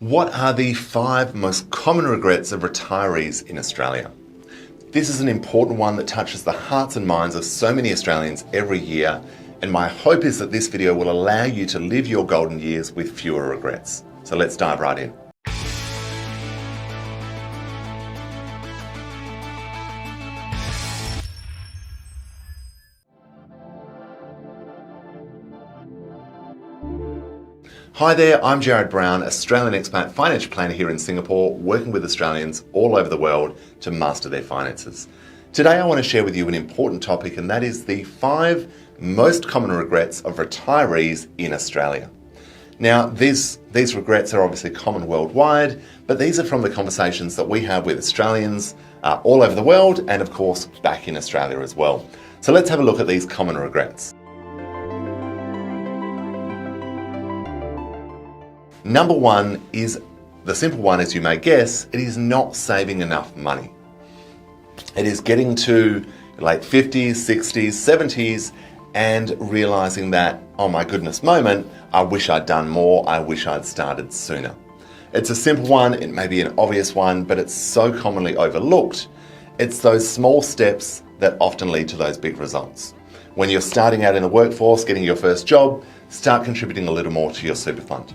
What are the 5 most common regrets of retirees in Australia? This is an important one that touches the hearts and minds of so many Australians every year, and my hope is that this video will allow you to live your golden years with fewer regrets. So let's dive right in. Hi there, I'm Jared Brown, Australian expat financial planner here in Singapore, working with Australians all over the world to master their finances. Today I want to share with you an important topic, and that is the 5 most common regrets of retirees in Australia. Now, these regrets are obviously common worldwide, but these are from the conversations that we have with Australians all over the world and of course back in Australia as well. So let's have a look at these common regrets. Number 1 is the simple one, as you may guess. It is not saving enough money. It is getting to late 50s, 60s, 70s and realizing that, oh my goodness moment, I wish I'd done more, I wish I'd started sooner. It's a simple one, it may be an obvious one, but it's so commonly overlooked. It's those small steps that often lead to those big results. When you're starting out in the workforce, getting your first job, start contributing a little more to your super fund.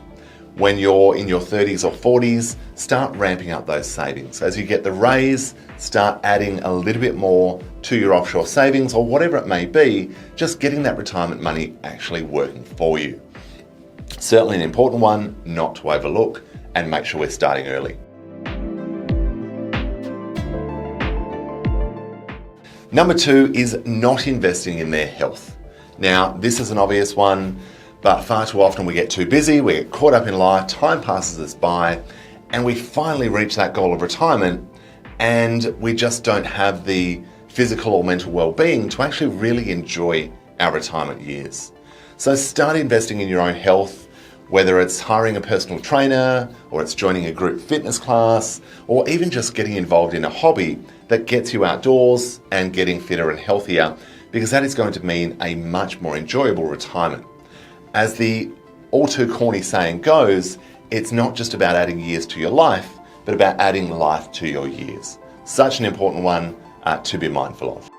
When you're in your 30s or 40s, start ramping up those savings. As you get the raise, start adding a little bit more to your offshore savings or whatever it may be, just getting that retirement money actually working for you. Certainly an important one not to overlook, and make sure we're starting early. Number 2 is not investing in their health. Now, this is an obvious one, but far too often we get too busy, we get caught up in life, time passes us by, and we finally reach that goal of retirement, and we just don't have the physical or mental well-being to actually really enjoy our retirement years. So start investing in your own health, whether it's hiring a personal trainer, or it's joining a group fitness class, or even just getting involved in a hobby that gets you outdoors and getting fitter and healthier, because that is going to mean a much more enjoyable retirement. As the all too corny saying goes, it's not just about adding years to your life, but about adding life to your years. Such an important one to be mindful of.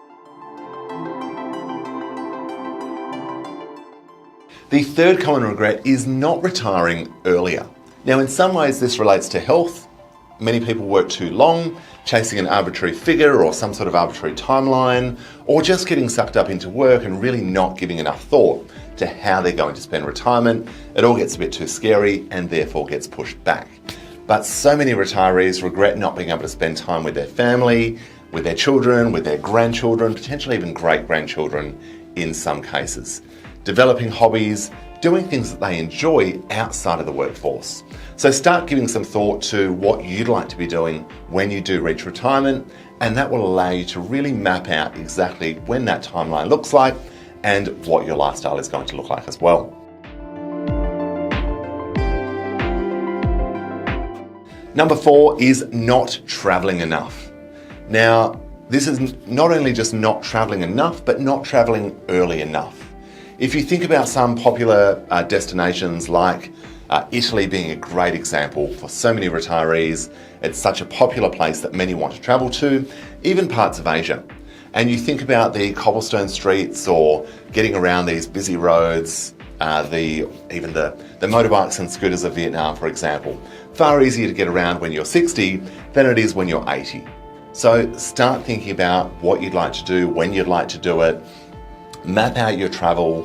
The 3rd common regret is not retiring earlier. Now, in some ways this relates to health. Many people work too long, chasing an arbitrary figure or some sort of arbitrary timeline, or just getting sucked up into work and really not giving enough thought to how they're going to spend retirement. It all gets a bit too scary and therefore gets pushed back. But so many retirees regret not being able to spend time with their family, with their children, with their grandchildren, potentially even great-grandchildren in some cases. Developing hobbies, doing things that they enjoy outside of the workforce. So start giving some thought to what you'd like to be doing when you do reach retirement, and that will allow you to really map out exactly when that timeline looks like and what your lifestyle is going to look like as well. Number 4 is not traveling enough. Now, this is not only just not traveling enough, but not traveling early enough. If you think about some popular destinations like Italy being a great example for so many retirees, it's such a popular place that many want to travel to, even parts of Asia. And you think about the cobblestone streets or getting around these busy roads, even the motorbikes and scooters of Vietnam, for example. Far easier to get around when you're 60 than it is when you're 80. So start thinking about what you'd like to do, when you'd like to do it, map out your travel,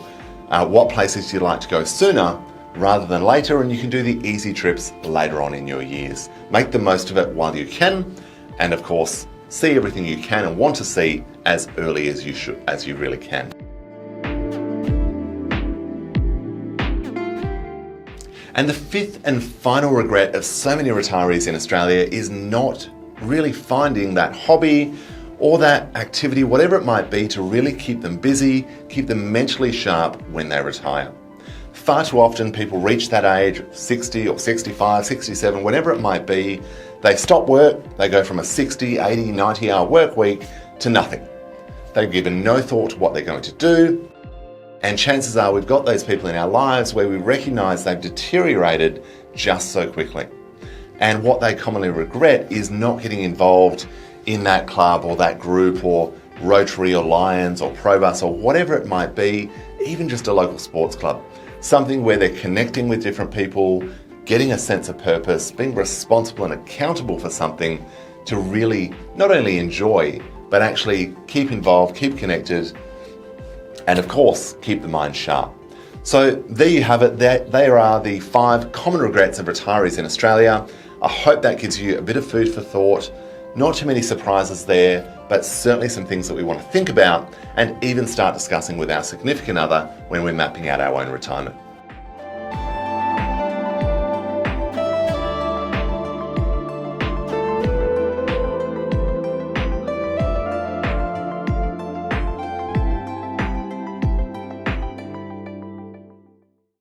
what places you'd like to go sooner rather than later, and you can do the easy trips later on in your years. Make the most of it while you can, and of course, see everything you can and want to see as early as you really can. And the 5th and final regret of so many retirees in Australia is not really finding that hobby or that activity, whatever it might be, to really keep them busy, keep them mentally sharp when they retire. Far too often people reach that age, 60 or 65, 67, whatever it might be, they stop work, they go from a 60, 80, 90-hour work week to nothing. They've given no thought to what they're going to do, And chances are we've got those people in our lives where we recognise they've deteriorated just so quickly. And what they commonly regret is not getting involved in that club or that group or Rotary or Lions or Probus or whatever it might be, even just a local sports club. Something where they're connecting with different people, getting a sense of purpose, being responsible and accountable for something to really not only enjoy, but actually keep involved, keep connected, and of course, keep the mind sharp. So there you have it. There are the 5 common regrets of retirees in Australia. I hope that gives you a bit of food for thought. Not too many surprises there, but certainly some things that we want to think about and even start discussing with our significant other when we're mapping out our own retirement.